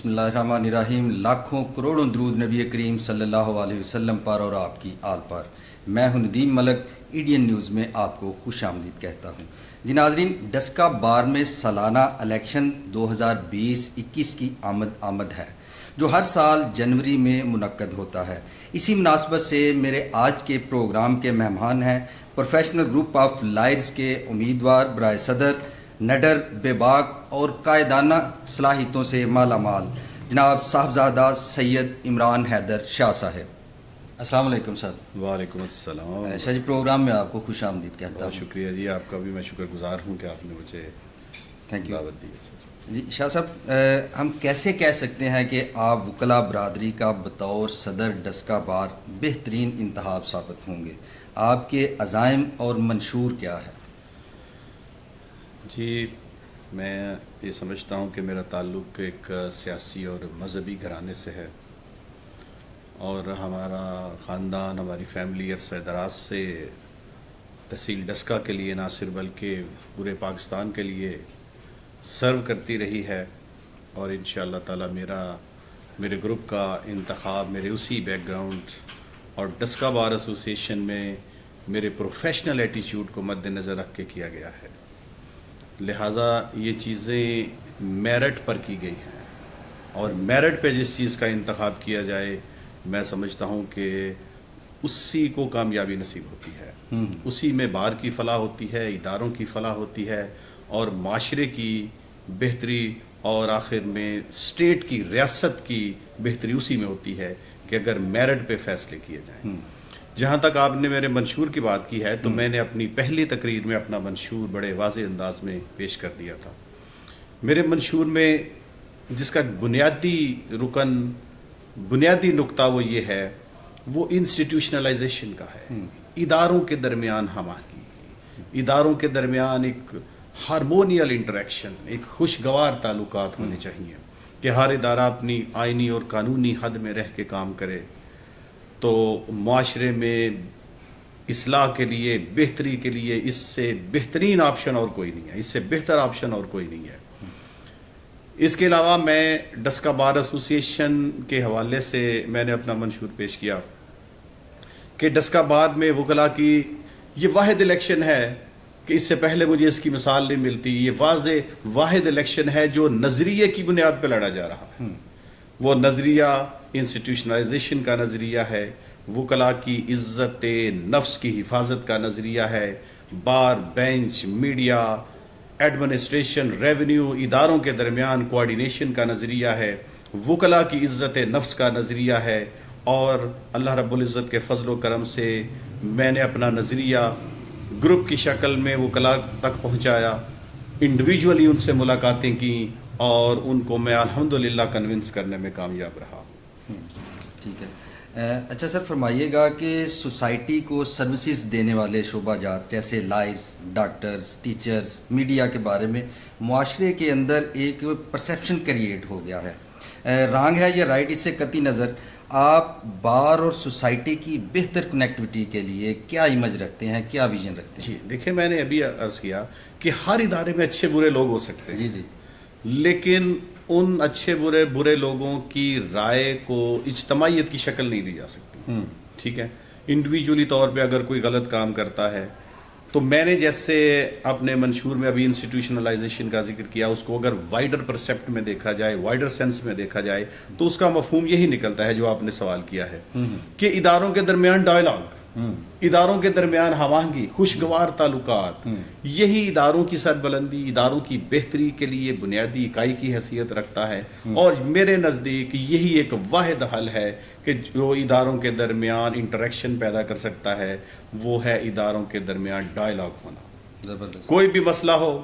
بسم اللہ الرحمن الرحیم. لاکھوں کروڑوں درود نبی کریم صلی اللہ علیہ وسلم پر اور آپ کی آل پر. میں ہوں ندیم ملک. ایڈین نیوز میں آپ کو خوش آمدید کہتا ہوں. جی ناظرین، ڈسکا بار میں سالانہ الیکشن 2020-21 کی آمد ہے جو ہر سال جنوری میں منعقد ہوتا ہے. اسی مناسبت سے میرے آج کے پروگرام کے مہمان ہیں پروفیشنل گروپ آف لائرز کے امیدوار برائے صدر، نڈر، بے باک اور قائدانہ صلاحیتوں سے مالا مال جناب صاحبزادہ سید عمران حیدر شاہ صاحب. السلام علیکم صاحب. وعلیکم السلام. شاہ جی، پروگرام میں آپ کو خوش آمدید کہتا ہوں. بہت شکریہ جی، آپ کا بھی میں شکر گزار ہوں کہ آپ نے مجھے دعوت دی ہے. جی شاہ صاحب، ہم کیسے کہہ سکتے ہیں کہ آپ وکلاء برادری کا بطور صدر ڈسکا بار بہترین انتخاب ثابت ہوں گے؟ آپ کے عزائم اور منشور کیا ہے؟ جی، میں یہ سمجھتا ہوں کہ میرا تعلق ایک سیاسی اور مذہبی گھرانے سے ہے، اور ہمارا خاندان، ہماری فیملی عرصہ دراز سے تحصیل ڈسکا کے لیے نہ صرف بلکہ پورے پاکستان کے لیے سرو کرتی رہی ہے. اور انشاءاللہ تعالی میرے گروپ کا انتخاب میرے اسی بیک گراؤنڈ اور ڈسکا بار ایسوسی ایشن میں میرے پروفیشنل ایٹیچیوڈ کو مد نظر رکھ کے کیا گیا ہے. لہٰذا یہ چیزیں میرٹ پر کی گئی ہیں، اور میرٹ پہ جس چیز کا انتخاب کیا جائے میں سمجھتا ہوں کہ اسی کو کامیابی نصیب ہوتی ہے. اسی میں بار کی فلاح ہوتی ہے، اداروں کی فلاح ہوتی ہے، اور معاشرے کی بہتری، اور آخر میں اسٹیٹ کی، ریاست کی بہتری اسی میں ہوتی ہے کہ اگر میرٹ پہ فیصلے کیے جائیں. جہاں تک آپ نے میرے منشور کی بات کی ہے تو میں نے اپنی پہلی تقریر میں اپنا منشور بڑے واضح انداز میں پیش کر دیا تھا. میرے منشور میں جس کا بنیادی رکن، بنیادی نقطہ وہ یہ ہے، وہ انسٹیٹیوشنلائزیشن کا ہے. اداروں کے درمیان ہم آہنگی، اداروں کے درمیان ایک ہارمونیل انٹریکشن، ایک خوشگوار تعلقات ہونے چاہیے کہ ہر ادارہ اپنی آئینی اور قانونی حد میں رہ کے کام کرے. تو معاشرے میں اصلاح کے لیے، بہتری کے لیے اس سے بہترین آپشن اور کوئی نہیں ہے، اس سے بہتر آپشن اور کوئی نہیں ہے. اس کے علاوہ میں ڈسکا بار ایسوسی ایشن کے حوالے سے میں نے اپنا منشور پیش کیا کہ ڈسکا بار میں وکلاء کی یہ واحد الیکشن ہے کہ اس سے پہلے مجھے اس کی مثال نہیں ملتی. یہ واحد الیکشن ہے جو نظریے کی بنیاد پہ لڑا جا رہا ہے. وہ نظریہ انسٹیٹیوشنلائزیشن کا نظریہ ہے، وکلاء کی عزت نفس کی حفاظت کا نظریہ ہے، بار، بینچ، میڈیا، ایڈمنسٹریشن، ریونیو، اداروں کے درمیان کوارڈینیشن کا نظریہ ہے، وکلاء کی عزت نفس کا نظریہ ہے. اور اللہ رب العزت کے فضل و کرم سے میں نے اپنا نظریہ گروپ کی شکل میں وکلاء تک پہنچایا، انڈیویجولی ان سے ملاقاتیں کی، اور ان کو میں الحمدللہ کنونس کرنے میں کامیاب رہا. ٹھیک ہے. اچھا سر، فرمائیے گا کہ سوسائٹی کو سروسز دینے والے شعبہ جات جیسے لائرز، ڈاکٹرز، ٹیچرز، میڈیا کے بارے میں معاشرے کے اندر ایک پرسیپشن کریٹ ہو گیا ہے. رانگ ہے یا رائٹ، اس سے قطعی نظر آپ بار اور سوسائٹی کی بہتر کنیکٹیوٹی کے لیے کیا امیج رکھتے ہیں، کیا ویژن رکھتے ہیں؟ جی دیکھیں، میں نے ابھی عرض کیا کہ ہر ادارے میں اچھے برے لوگ ہو سکتے ہیں. جی جی. لیکن ان اچھے برے لوگوں کی رائے کو اجتماعیت کی شکل نہیں دی جا سکتی. ٹھیک ہے، انڈیویجولی طور پہ اگر کوئی غلط کام کرتا ہے تو میں نے جیسے اپنے منشور میں ابھی انسٹیٹیوشنلائزیشن کا ذکر کیا، اس کو اگر وائڈر پرسیپٹ میں دیکھا جائے، وائڈر سینس میں دیکھا جائے تو اس کا مفہوم یہی نکلتا ہے جو آپ نے سوال کیا ہے کہ اداروں کے درمیان ڈائلاگ، اداروں کے درمیان ہم آہنگی، خوشگوار تعلقات، یہی اداروں کی سربلندی، اداروں کی بہتری کے لیے بنیادی اکائی کی حیثیت رکھتا ہے. اور میرے نزدیک یہی ایک واحد حل ہے کہ جو اداروں کے درمیان انٹریکشن پیدا کر سکتا ہے، وہ ہے اداروں کے درمیان ڈائلاگ ہونا. زبردست. کوئی بھی مسئلہ ہو،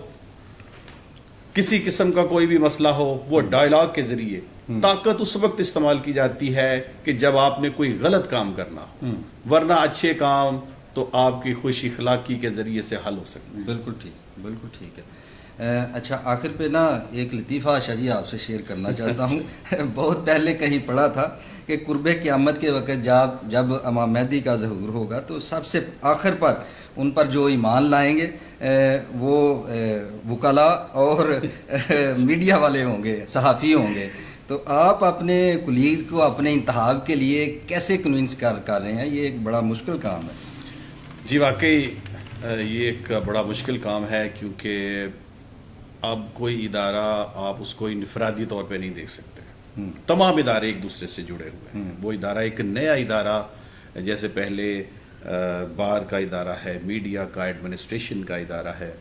کسی قسم کا کوئی بھی مسئلہ ہو، وہ ڈائلاگ کے ذریعے، طاقت اس وقت استعمال کی جاتی ہے کہ جب آپ نے کوئی غلط کام کرنا ہو، ورنہ اچھے کام تو آپ کی خوش اخلاقی کے ذریعے سے حل ہو سکتے ہیں. بالکل ٹھیک، بالکل ٹھیک ہے. اچھا، آخر پہ نا ایک لطیفہ شاہ جی آپ سے شیئر کرنا چاہتا ہوں. بہت پہلے کہیں پڑھا تھا کہ قرب قیامت کے وقت جب امام مہدی کا ظہور ہوگا تو سب سے آخر پر ان پر جو ایمان لائیں گے وہ وکلاء اور میڈیا والے ہوں گے، صحافی ہوں گے. تو آپ اپنے کولیگز کو اپنے انتخاب کے لیے کیسے کنونس کر رہے ہیں؟ یہ ایک بڑا مشکل کام ہے. جی واقعی یہ ایک بڑا مشکل کام ہے، کیونکہ اب کوئی ادارہ آپ اس کو انفرادی طور پہ نہیں دیکھ سکتے. تمام ادارے ایک دوسرے سے جڑے ہوئے ہیں. وہ ادارہ ایک نیا ادارہ، جیسے پہلے بار کا ادارہ ہے، میڈیا کا، ایڈمنسٹریشن کا ادارہ ہے،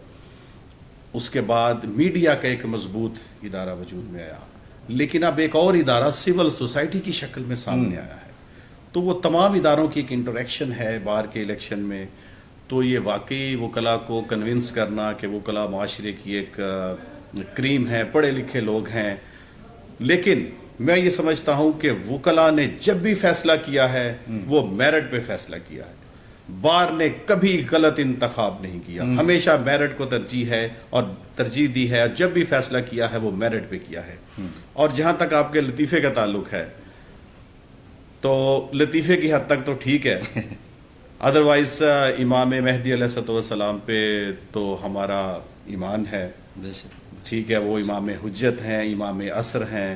اس کے بعد میڈیا کا ایک مضبوط ادارہ وجود میں آیا، لیکن اب ایک اور ادارہ سول سوسائٹی کی شکل میں سامنے آیا ہے. تو وہ تمام اداروں کی ایک انٹریکشن ہے بار کے الیکشن میں. تو یہ واقعی وکلاء کو کنونس کرنا کہ وکلاء معاشرے کی ایک کریم ہے، پڑھے لکھے لوگ ہیں، لیکن میں یہ سمجھتا ہوں کہ وکلاء نے جب بھی فیصلہ کیا ہے وہ میرٹ پہ فیصلہ کیا ہے. بار نے کبھی غلط انتخاب نہیں کیا، ہمیشہ میرٹ کو ترجیح ہے اور ترجیح دی ہے. جب بھی فیصلہ کیا ہے وہ میرٹ پہ کیا ہے. اور جہاں تک آپ کے لطیفے کا تعلق ہے تو لطیفے کی حد تک تو ٹھیک ہے، ادروائز امام مہدی علیہ السلام پہ تو ہمارا ایمان ہے. ٹھیک ہے، وہ امام حجت ہیں، امام عصر ہیں،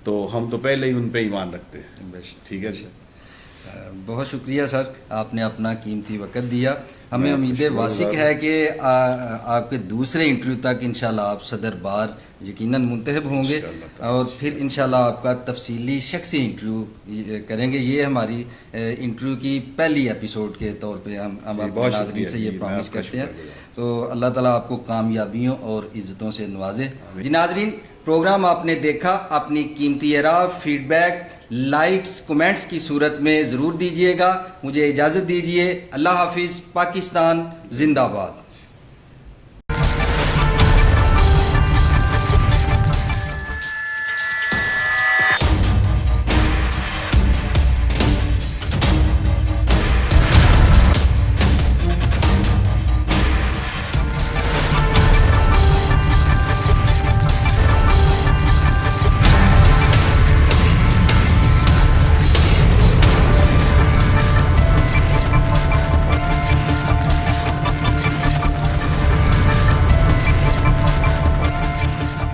تو ہم تو پہلے ہی ان پہ ایمان رکھتے ہیں. ٹھیک ہے. بہت شکریہ سر، آپ نے اپنا قیمتی وقت دیا. ہمیں امید واسق ہے کہ آپ کے دوسرے انٹرویو تک انشاءاللہ آپ صدر بار یقیناً منتخب ہوں گے، اور پھر انشاءاللہ آپ کا تفصیلی شخصی انٹرویو کریں گے. یہ ہماری انٹرویو کی پہلی ایپیسوڈ کے طور پہ ہم اپنے ناظرین سے یہ پرامس کرتے ہیں. تو اللہ تعالیٰ آپ کو کامیابیوں اور عزتوں سے نوازے. جی ناظرین، پروگرام آپ نے دیکھا. اپنی قیمتی آراء، فیڈ بیک، لائکس، کمنٹس کی صورت میں ضرور دیجیے گا. مجھے اجازت دیجیے. اللہ حافظ. پاکستان زندہ باد.